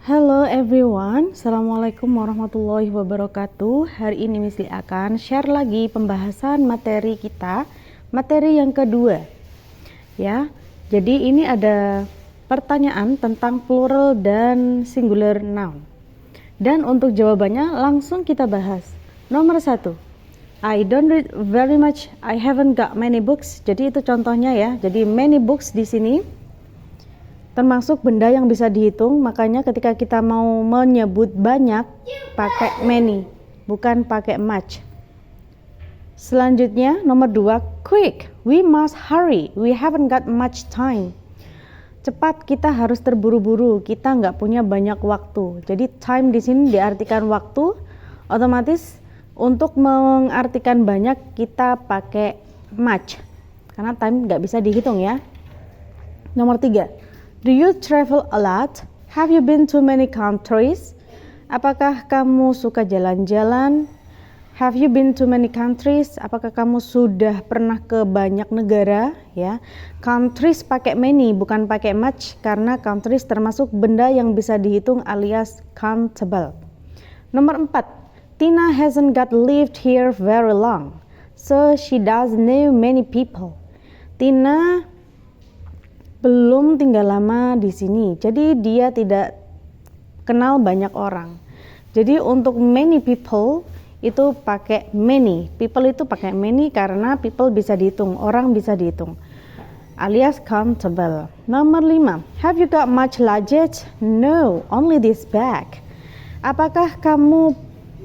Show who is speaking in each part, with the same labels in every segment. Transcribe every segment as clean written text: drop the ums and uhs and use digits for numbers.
Speaker 1: Hello everyone, Assalamualaikum warahmatullahi wabarakatuh. Hari ini Misli akan share lagi pembahasan materi kita, materi yang kedua. Ya, jadi ini ada pertanyaan tentang plural dan singular noun. Dan untuk jawabannya langsung kita bahas. Nomor 1, I don't read very much, I haven't got many books. Jadi itu contohnya ya. Jadi many books di sini termasuk benda yang bisa dihitung, makanya ketika kita mau menyebut banyak pakai many, bukan pakai much. Selanjutnya nomor 2, quick, we must hurry, we haven't got much time. Cepat, kita harus terburu-buru, kita nggak punya banyak waktu. Jadi time di sini diartikan waktu, otomatis untuk mengartikan banyak kita pakai much, karena time nggak bisa dihitung ya. Nomor 3, do you travel a lot? Have you been to many countries? Apakah kamu suka jalan-jalan? Have you been to many countries? Apakah kamu sudah pernah ke banyak negara? Ya, countries pakai many bukan pakai much, karena countries termasuk benda yang bisa dihitung alias countable. Nomor 4, Tina hasn't got lived here very long, so she doesn't know many people. Tina belum tinggal lama di sini, jadi dia tidak kenal banyak orang. Jadi untuk many people itu pakai many, people itu pakai many karena people bisa dihitung, orang bisa dihitung, alias countable. Nomor 5, have you got much luggage? No, only this bag. Apakah kamu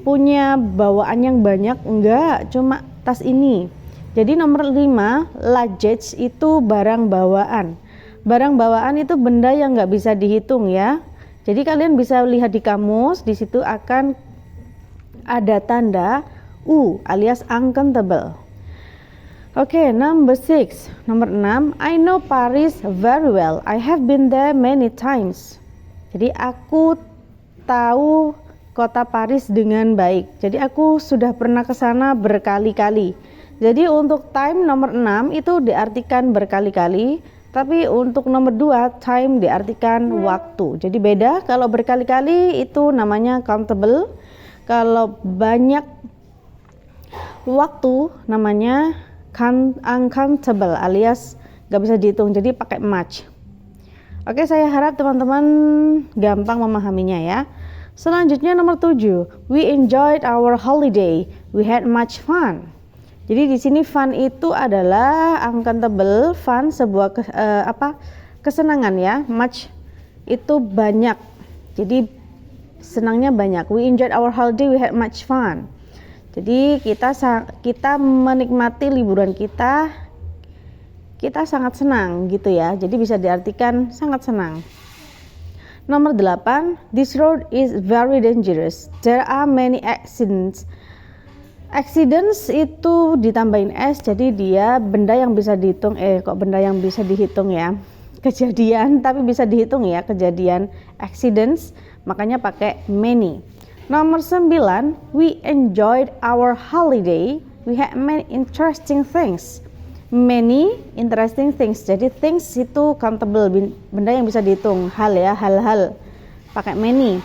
Speaker 1: punya bawaan yang banyak? Enggak, cuma tas ini. Jadi nomor 5, luggage itu barang bawaan. Barang bawaan itu benda yang nggak bisa dihitung ya. Jadi kalian bisa lihat di kamus, di situ akan ada tanda U alias uncountable. Oke, number 6. Nomor 6, I know Paris very well. I have been there many times. Jadi aku tahu kota Paris dengan baik. Jadi aku sudah pernah ke sana berkali-kali. Jadi untuk time nomor 6 itu diartikan berkali-kali. Tapi untuk nomor 2, time diartikan waktu. Jadi beda, kalau berkali-kali itu namanya countable. Kalau banyak waktu namanya uncountable alias gak bisa dihitung, jadi pakai much. Oke, saya harap teman-teman gampang memahaminya ya. Selanjutnya nomor 7, we enjoyed our holiday, we had much fun. Jadi di sini fun itu adalah uncountable, fun sebuah kesenangan ya. Much itu banyak. Jadi senangnya banyak. We enjoyed our holiday, we had much fun. Jadi kita menikmati liburan kita sangat senang gitu ya. Jadi bisa diartikan sangat senang. Nomor 8, this road is very dangerous. There are many accidents. Accidents itu ditambahin S, jadi dia benda yang bisa dihitung, benda yang bisa dihitung ya, kejadian tapi bisa dihitung ya, kejadian accidents, makanya pakai many. Nomor 9, we enjoyed our holiday, we had many interesting things. Many interesting things, jadi things itu countable, benda yang bisa dihitung, hal ya, hal-hal, pakai many.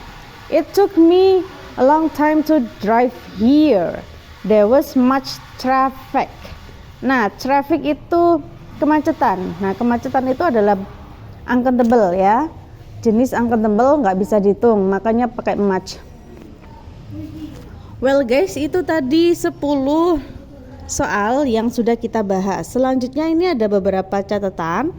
Speaker 1: It took me a long time to drive here. There was much traffic. Nah, traffic itu kemacetan. Nah, kemacetan itu adalah uncountable ya. Jenis uncountable nggak bisa dihitung, makanya pakai much. Well guys, itu tadi 10 soal yang sudah kita bahas. Selanjutnya ini ada beberapa catatan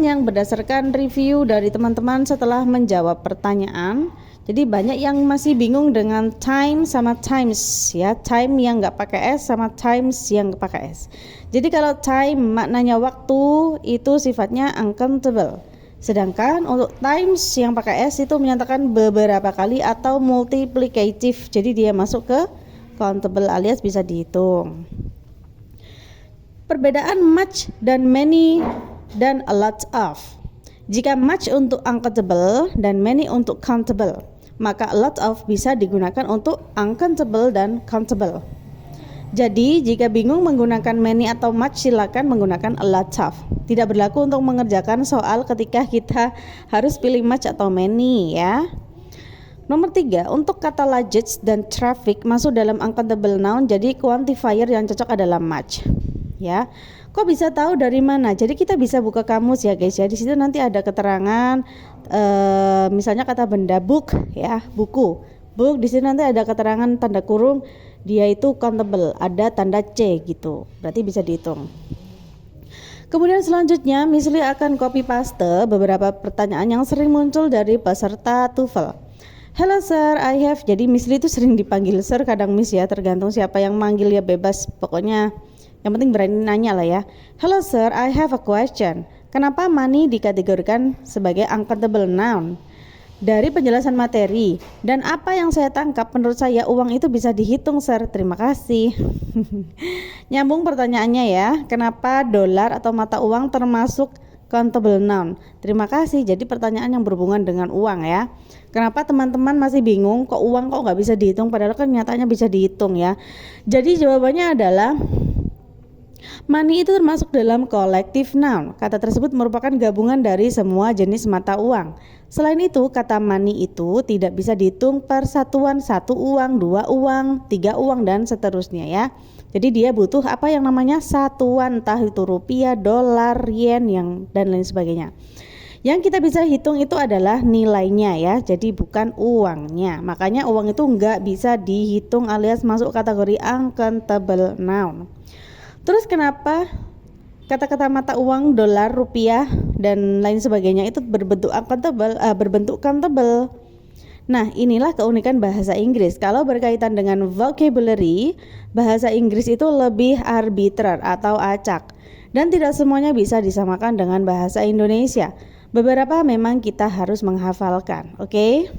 Speaker 1: yang berdasarkan review dari teman-teman setelah menjawab pertanyaan. Jadi banyak yang masih bingung dengan time sama times ya, time yang nggak pakai S sama times yang pakai S. Jadi kalau time maknanya waktu itu sifatnya uncountable. Sedangkan untuk times yang pakai S itu menyatakan beberapa kali atau multiplicative. Jadi dia masuk ke countable alias bisa dihitung. Perbedaan much dan many dan a lot of. Jika much untuk uncountable dan many untuk countable, maka a lot of bisa digunakan untuk uncountable dan countable. Jadi jika bingung menggunakan many atau much, silakan menggunakan a lot of. Tidak berlaku untuk mengerjakan soal ketika kita harus pilih much atau many ya. Nomor 3, untuk kata luggage dan traffic masuk dalam uncountable noun, jadi quantifier yang cocok adalah much. Ya. Kok bisa tahu dari mana? Jadi kita bisa buka kamus ya guys ya. Di situ nanti ada keterangan misalnya kata benda book ya, buku. Book di sini nanti ada keterangan tanda kurung dia itu countable, ada tanda C gitu. Berarti bisa dihitung. Kemudian selanjutnya Miss Lee akan copy paste beberapa pertanyaan yang sering muncul dari peserta TOEFL. Hello sir, I have. Jadi Miss Lee itu sering dipanggil sir, kadang Miss ya, tergantung siapa yang manggil ya, bebas. Pokoknya yang penting berani nanya lah ya. Hello sir, I have a question. Kenapa money dikategorikan sebagai uncountable noun? Dari penjelasan materi dan apa yang saya tangkap, menurut saya uang itu bisa dihitung sir. Terima kasih. Nyambung pertanyaannya ya. Kenapa dolar atau mata uang termasuk countable noun? Terima kasih. Jadi pertanyaan yang berhubungan dengan uang ya. Kenapa teman-teman masih bingung kok uang kok nggak bisa dihitung, padahal kan nyatanya bisa dihitung ya. Jadi jawabannya adalah money itu termasuk dalam collective noun. Kata tersebut merupakan gabungan dari semua jenis mata uang. Selain itu, kata money itu tidak bisa dihitung per satuan, 1 uang, 2 uang, 3 uang, dan seterusnya ya. Jadi dia butuh apa yang namanya satuan, entah itu rupiah, dolar, yen, dan lain sebagainya. Yang kita bisa hitung itu adalah nilainya ya, jadi bukan uangnya. Makanya uang itu nggak bisa dihitung alias masuk kategori uncountable noun. Terus kenapa kata-kata mata uang, dolar, rupiah, dan lain sebagainya itu berbentuk countable? Nah, inilah keunikan bahasa Inggris. Kalau berkaitan dengan vocabulary, bahasa Inggris itu lebih arbitrer atau acak, dan tidak semuanya bisa disamakan dengan bahasa Indonesia. Beberapa memang kita harus menghafalkan, oke?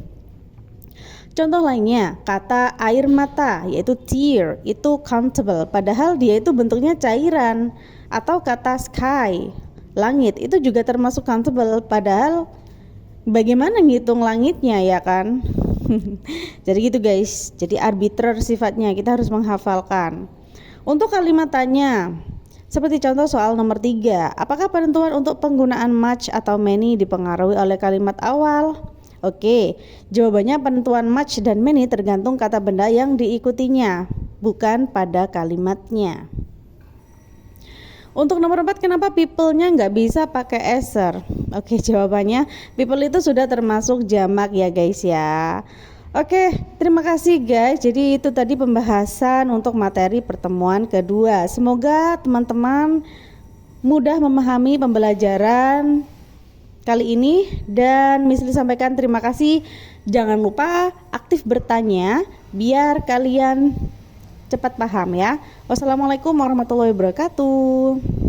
Speaker 1: Contoh lainnya, kata air mata yaitu tear itu countable, padahal dia itu bentuknya cairan. Atau kata sky, langit, itu juga termasuk countable, padahal bagaimana ngitung langitnya ya kan? Jadi gitu guys, jadi arbitrer sifatnya, kita harus menghafalkan. Untuk kalimat tanya, seperti contoh soal nomor 3, apakah penentuan untuk penggunaan much atau many dipengaruhi oleh kalimat awal? Oke, jawabannya penentuan much dan many tergantung kata benda yang diikutinya, bukan pada kalimatnya. Untuk nomor 4, kenapa people-nya nggak bisa pakai eser? Oke, jawabannya people itu sudah termasuk jamak ya guys ya. Oke, terima kasih guys. Jadi itu tadi pembahasan untuk materi pertemuan kedua. Semoga teman-teman mudah memahami pembelajaran kali ini, dan Miss Lee sampaikan terima kasih. Jangan lupa aktif bertanya biar kalian cepat paham ya. Wassalamualaikum warahmatullahi wabarakatuh.